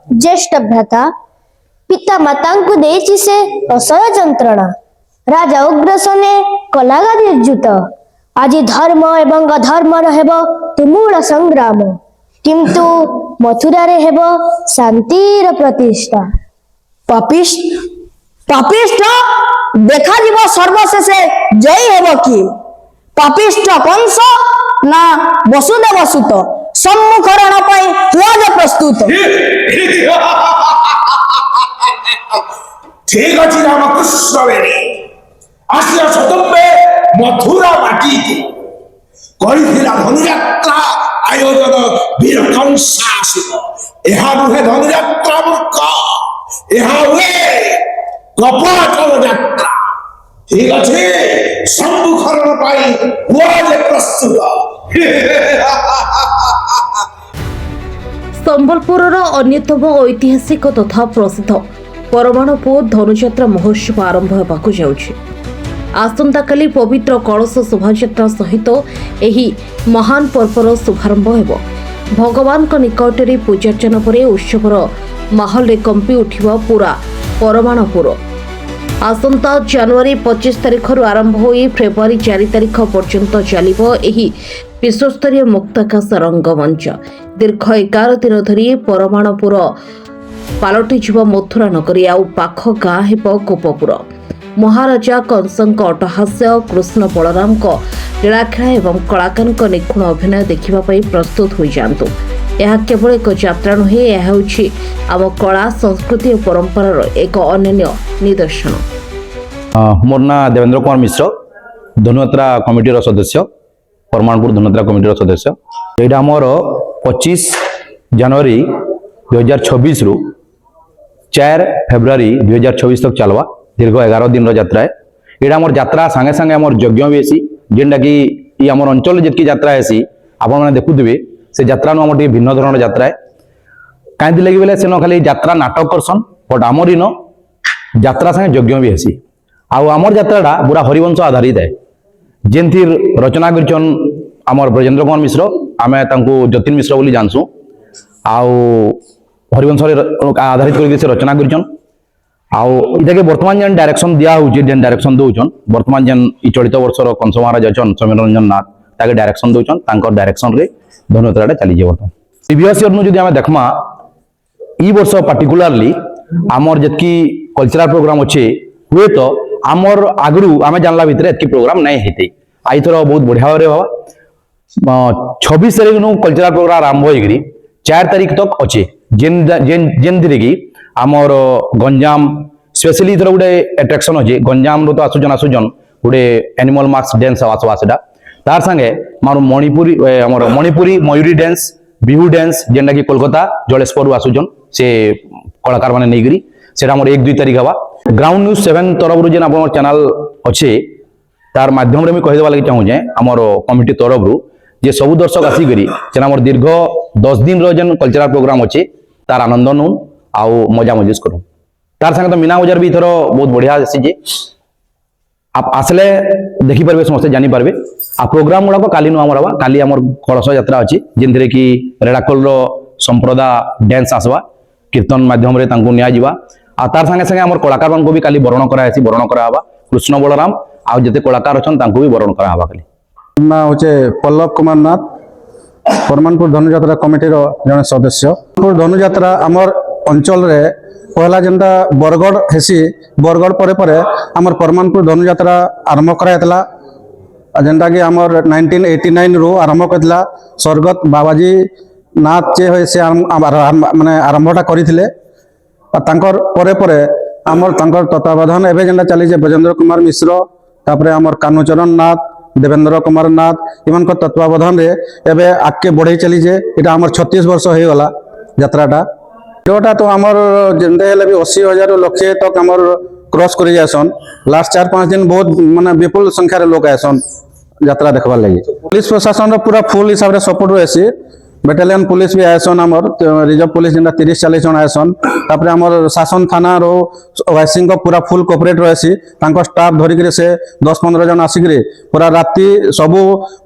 ज्येष्ठ भ्राता पिता मातांकु देछि से असह्य जंत्रणा राजा उग्रसेने कला गादीच्युत आज धर्म एवं अधर्मर हेब तुमूल संग्राम किंतु मथुरा रे हेब शांतिर प्रतिष्ठा। पापिष्ट देखा जीव सर्वशेषे जयी हेब कि पापिष्ट कंस ना वसुदेव सुत सम्मुखरण पाई हुआ जे प्रस्तुत। ठीक अच्छी रामकृष्ण बेरे आसिया सतम्बे मथुरा माटी करिथिला धनुयात्रा आयोजन वीर कंसासुर एहा रुहे धनुयात्रा मूर्ख एहा हुए कपट यात्रा ठीक अच्छे सम्मुखरण पाई हुआ जे प्रस्तुत। संबलपुर अन्यतम ऐतिहासिक तथा प्रसिद्ध परमाणुपुर धनुଯାତ୍ରା महोत्सव आरंभ होगाकू जाउछि। आसंताकाली पवित्र कलश शोभायात्रा सहित एही महान पर्वर शुभारंभ हेब। भगवान निकटरे पूजार्चना पर उत्सवर माहौल कंपी उठिबा पूरा परमाणुपुर। आसंता जनवरी 25 तारिख आरंभ होई फेब्रुआरी 4 तारिख पर्यंत चलिबो एही विश्वस्तरीय मुक्ताकाश रंगमंच। दीर्घ 11 दिन धरी परमाणुपुर पालटिଯିବ मथुरा नगरी आउ पाख गाँ हेब गोपपुर। महाराजा कंसଙ୍କ अट्टहास्य कृष्ण बलरामଙ୍କ लीलाखेला एवं कलाकारଙ୍କ निखुण अभिनय देखिबा पई प्रस्तुत होई जांतु। यह केवल एक यात्रा नुहे, यह हेउछि आम कला संस्कृति और परंपरार एक अनन्य निदर्शन। मोर ना देवेंद्र कुमार मिश्र धनुयात्रा कमिटीर सदस्य परमाणुपुर धनुयात्रा कमिटीर सदस्य। यहाँ आमर 25 जनवरी 2026 रु 4 फेब्रुआरी 2026 तक चलवा दीर्घ 11 दिन यात्रा है। यहाँ आमर यात्रा सांगे सांगे आमर यज्ञ भी हेसी जेनटा कि आमर अंचल जितकी यात्रा हेसी आपण मैंने देखुवे से यात्रा नु आमर भिन्न धरण यात्रा है। कहीं लगे बोले से खाली यात्रा नाटक करसन बट आमर इन यात्रा सांगे यज्ञ भी हेसी। आमर यात्राटा पूरा हरिवंश आधारित है जेनथि रचना करछन आमर ब्रजेंद्र कुमार मिश्र आमे तांको जतिन मिश्र बोली जानसु। आउ हरिवंश आधारित करके से रचना करछन। आउ इटाके वर्तमान जेन डायरेक्शन दिया होउछि जेन डायरेक्शन दउछन वर्तमान जेन इ चलित वर्षर कंस महाराज अछन सौम्य रंजन नाथ ताके डायरेक्शन दउछन तांकर डायरेक्शन रे धनुयात्राटा चली जे। वर्तमान प्रीवियस ईयर नु जदि आमे देखमा इ वर्ष पर्टिकुलरली आमर जतकी कल्चरल प्रोग्राम अच्छे हुए तो आमर आगरू आमे जानला भितरे एतकी प्रोग्राम नहीं हेते। आई थोड़ा बहुत बढ़िया रे बाबा 26 तारिख नु कल्चरल प्रोग्राम आरंभ होइगरी 4 तारिख तक अच्छे जेन जेन जेन दिरे की आमर गंजाम स्पेशली इधर गोटे एट्राक्शन अच्छे गंजाम रो तो आसुजन गोटे एनिमल मार्क्स डांस आसवा सेटा तार संगे मार मणिपुरी मयूरी डांस बिहू डांस जेनटा कि कोलकाता जलेश्वर आसुजन से कलाकार माने नेगिरी सेटा मोर 1-2 तारिख हवा। ग्राउंड न्यूज 7 तरफ रू जेन आपन चैनल अच्छे तार माध्यम रे मैं कहि देबा लागि चाहू जे हमर कमिटी तरफ रू जे सब दर्शक आसी करी जेन हमर दीर्घ 10 दिन रो जेन कल्चरल प्रोग्राम अच्छे तार आनंद नू आउ मजा मजिस करू। तार संगे तो मीना बजार भी थोड़ा बहुत बढ़िया आसी जे आप आसले देखि परबे समस्त जानि परबे। आ प्रोग्राम गुडा को काली नु हमर हवा काली हमर कलश यात्रा अछि जेनथरे कि रेडाकोल रो संप्रदाय डांस आसवा कीर्तन माध्यम रे तांको निया जिवा। आ तार संगे संगे हमर कलाकार मान को भी काली वरण करा आसी वरण करा हवा कृष्ण बलराम आ जते कलाकार अछन तांको भी वरण करा हवा। काली ना होचे पल्लव कुमार नाथ परमाणुपुर धनुयात्रा कमिटी रो जने सदस्य। धनुयात्रा हमर अंचल रे पहला जेनटा बरगढ़ हेसी बरगढ़ परे परे हमर परमाणुपुर धनुयात्रा आरंभ करायतला जेनटा कि हमर 1989 रो आरंभ करतला स्वर्गत बाबाजी नाथ जे होय से माने आरंभटा करिथिले। तांकर परे परे हमर तांकर तत्वावधान एबे जेनटा चली जे ब्रजेंद्र कुमार मिश्र तापरे हमर कानुचरण नाथ देवेंद्र कुमार नाथ इमान को तत्वावधान रे एबे आके बढ़े चली जे एटा हमर 36 वर्ष होय गला यात्राटा। जोटा तो हमर जेंदे हेले भी 80,000 लक्ष्य तक हमर क्रॉस करि जासन। लास्ट 4-5 दिन बहुत माने विपुल संख्या रे लोग आसन यात्रा देखबा लागि। पुलिस प्रशासन रो पूरा फुल हिसाब रे सपोर्ट होएसी बेटालियन पुलिस भी आयसन हमर रिजर्व पुलिस जेंदा 30-40 जन आयसन। तापरे हमर शासन थाना रो वाइसिंग को पूरा फुल कोऑपरेट रहसी तांको स्टाफ धरि करे से 10-15 जन आसी करे पूरा राती सबु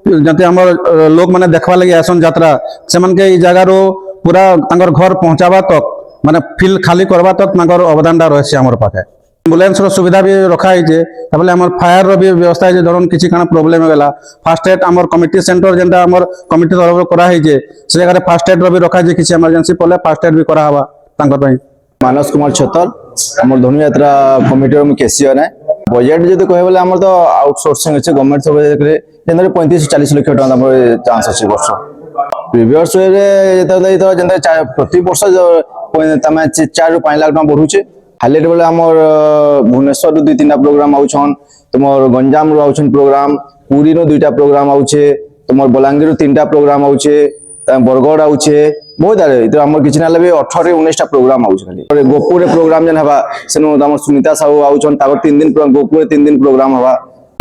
जते हमर लोग माने देखबा लागि आयसन यात्रा सेमन के ई जगह रो पूरा तांकर घर पहुंचाबा तक ମାନେ ଫିଲ୍ ଖାଲି କରବା ତକ୍ ତାଙ୍କର ଅବଦାନଟା ରହିଛି ଆମର ପାଖେ। ଆମ୍ବୁଲାନ୍ସର ସୁବିଧା ବି ରଖା ହେଇଛେ, ତାପରେ ଆମର ଫାୟାରର ବି ବ୍ୟବସ୍ଥା ହେଇଛେ। ଧରନ୍ କିଛି କାଣା ପ୍ରୋବ୍ଲେମ ହେଲା ଫାର୍ଷ୍ଟ ଏଡ୍ ଆମର କମିଟି ସେଣ୍ଟର ଯେନ୍ଟା ଆମର କମିଟି ତରଫରୁ କରାହେଇଛେ, ସେ ଜାଗାରେ ଫାର୍ଷ୍ଟ ଏଡ୍ର ବି ରଖାହେଇଛେ। କିଛି ଏମର୍ଜେନ୍ସି ପଡ଼ିଲେ ଫାର୍ଷ୍ଟ ଏଡ୍ ବି କରାହେବା ତାଙ୍କ ପାଇଁ। मानस कुमार छतल आम धनुयात्रा कमिटी मुझे कैशियर है। बजेट जो कह बोले आम तो आउटसोर्सिंग अच्छे गवर्नमेंट सब जेन 35-40 लाख टाँग चान्स अच्छे वर्ष प्रिवियस प्रति वर्ष तुम 4-5 लाख टाँग बढ़ुचे। हाईलाइट बोले आम भुवनेश्वर 2-3 प्रोग्राम आउन, तुम गंजाम आउन प्रोग्राम, पुरी 2टा प्रोग्राम आउे, तुम बलांगीर 3टा प्रोग्राम आउे, बरगढ़ आउे, बहुत आड़े तो आम कि 18-19टा प्रोग्राम आउे। खाली गोपुर प्रोग्राम जेन हवा सेम सुनीता साहू आउन 3 दिन गोपुर 3 दिन प्रोग्राम हवा।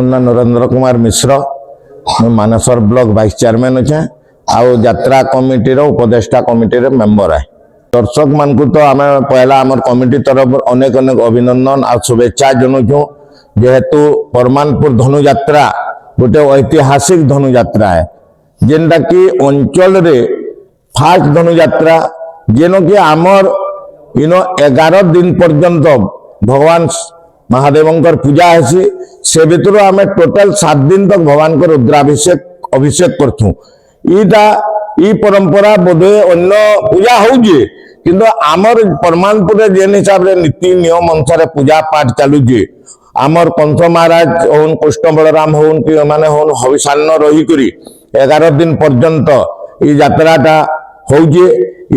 Narendra Kumar Mishra Mansar block vice chairman अच्छे आउ यात्रा कमिटी उपदेष्टा कमिटी मेंबर है। दर्शक मान को तो आम पहला आम कमिटी तरफ अनेक अनेक अभिनंदन आ शुभेच्छा जनाऊँ। जेहेतु परमानपुर धनु यात्रा गोटे ऐतिहासिक धनु यात्रा है, जेनटा कि अंचल रे फास्ट धनु यात्रा जेन कि आमर 11 दिन पर्यंत भगवान महादेवंकर पूजा है। से भितर आम टोटाल 7 दिन तक भगवान को रुद्राभिषेक अभिषेक करथु। ईटा ई परंपरा बोधे अन्य पूजा होउजे, किंतु आमर परमानपुर जेन हिसाब रे नीति नियम अनुसार पूजा पाठ चालुजे। आमर कंस महाराज होन, कृष्ण बलराम होन कि माने होन हविषान्न रही करी 11 दिन पर्यंत ई यात्राटा होउजे।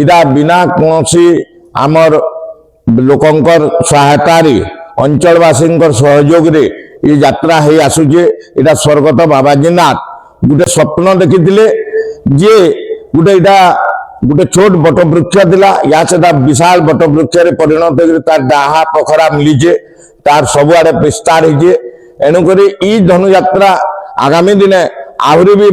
इदा बिना कोनसी आमर लोकंकर सहायता रे अंचलवासी सहयोग रे ये यात्रा है आसुचे। इटा स्वर्गत बाबाजीनाथ गोटे स्वप्न देखिथिले जे गोटे इटा गोटे छोट बट वृक्ष थिला, या सेटा विशाल बट वृक्ष रे परिणत होकर तार डाहा पखरा मिलीचे, तार सबुआडे विस्तार होइचे। एणुकरी ई धनु यात्रा आगामी दिने आहरी भी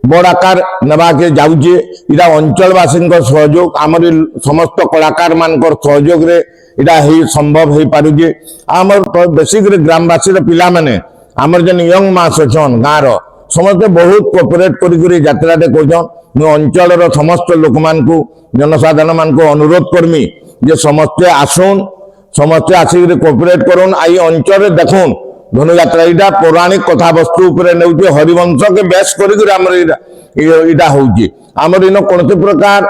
बड़ आकार नवा के जाऊे। इटा अंचलवासी सहयोग आमर समस्त कलाकार मान सहयोग रे इटा ही संभव हो पारुजे। आमर बेसिक ग्रामवासी पिला माने आमर जेन यंग मास अच्छन गाँव समस्ते बहुत कोऑपरेट करी यात्राटे कर। मु अंचल समस्त लोक मान को जनसाधारण मान को अनुरोध करमी जे समस्ते आसुन, समस्ते आसिक कोऑपरेट करुन। आई अंचल देखुन धनु यात्रा इटा पौराणिक कथा वस्तु उपरे हरिवंश के बेस करा होउची। आमर इन कौन प्रकार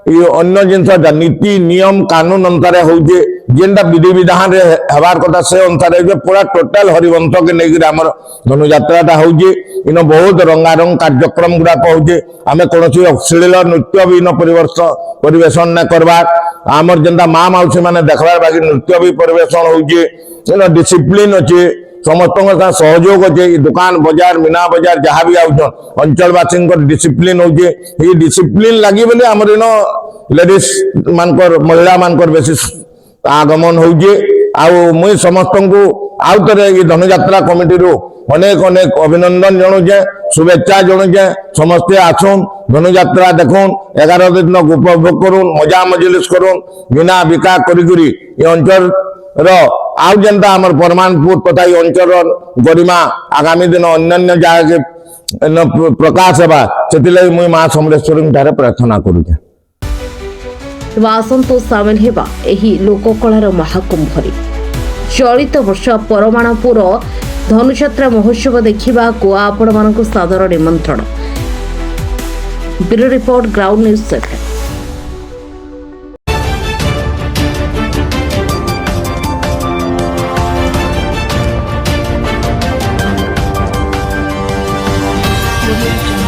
अन्य जिनस नीति नियम कानून अनुसार होउचे, जेनटा विधि विधान रे हबार कथा से अनुसार पूरा टोटाल हरिवंश के लेकर आमर धनु यात्राटा होउचे। इन बहुत रंगारंग कार्यक्रम गुड़ाक होउचे। आमे कोनोसी अश्लील नृत्य भी इन परिवेशन न करबार। आमर जेनटा माँ माउसी माने देखबार बाकी नृत्य भी परिवेशन होउचे। इन डिसिप्लिन अच्छे, समस्त सहयोग अच्छे। दुकान बजार मीना बजार जहाँ भी आउन अंचलवासी डिसिप्लिन होचे। ये डिसिप्लिन लगी बोले आमर इन लेडीज मानकर महिला मानकर बेसी आगमन होचे। आउ मुई समस्त को आउ थे ये धनु यात्रा कमिटी अनेक अनेक अभिनंदन जनाऊे, शुभेच्छा जनाऊे। समस्ते आसुन धनु यात्रा देखुन, 11 दिन उपभोग करुन, मजा मजलिस करुन, बिना बिका करी अंचल आउ जेनता आमर परमानपुर तथा अंचल गरिमा आगामी दिन अन्य जगह प्रकाश हेबा से मुई माँ समलेश्वरी ठारे प्रार्थना करुचे। आसंतु सामिल हेबा एही लोककलार महाकुंभरे चलित वर्ष परमाणपुर धनुयात्रा महोत्सव देखा को आपण मानक सादर निमंत्रण। Bureau report ground news 7। Audio Jungle.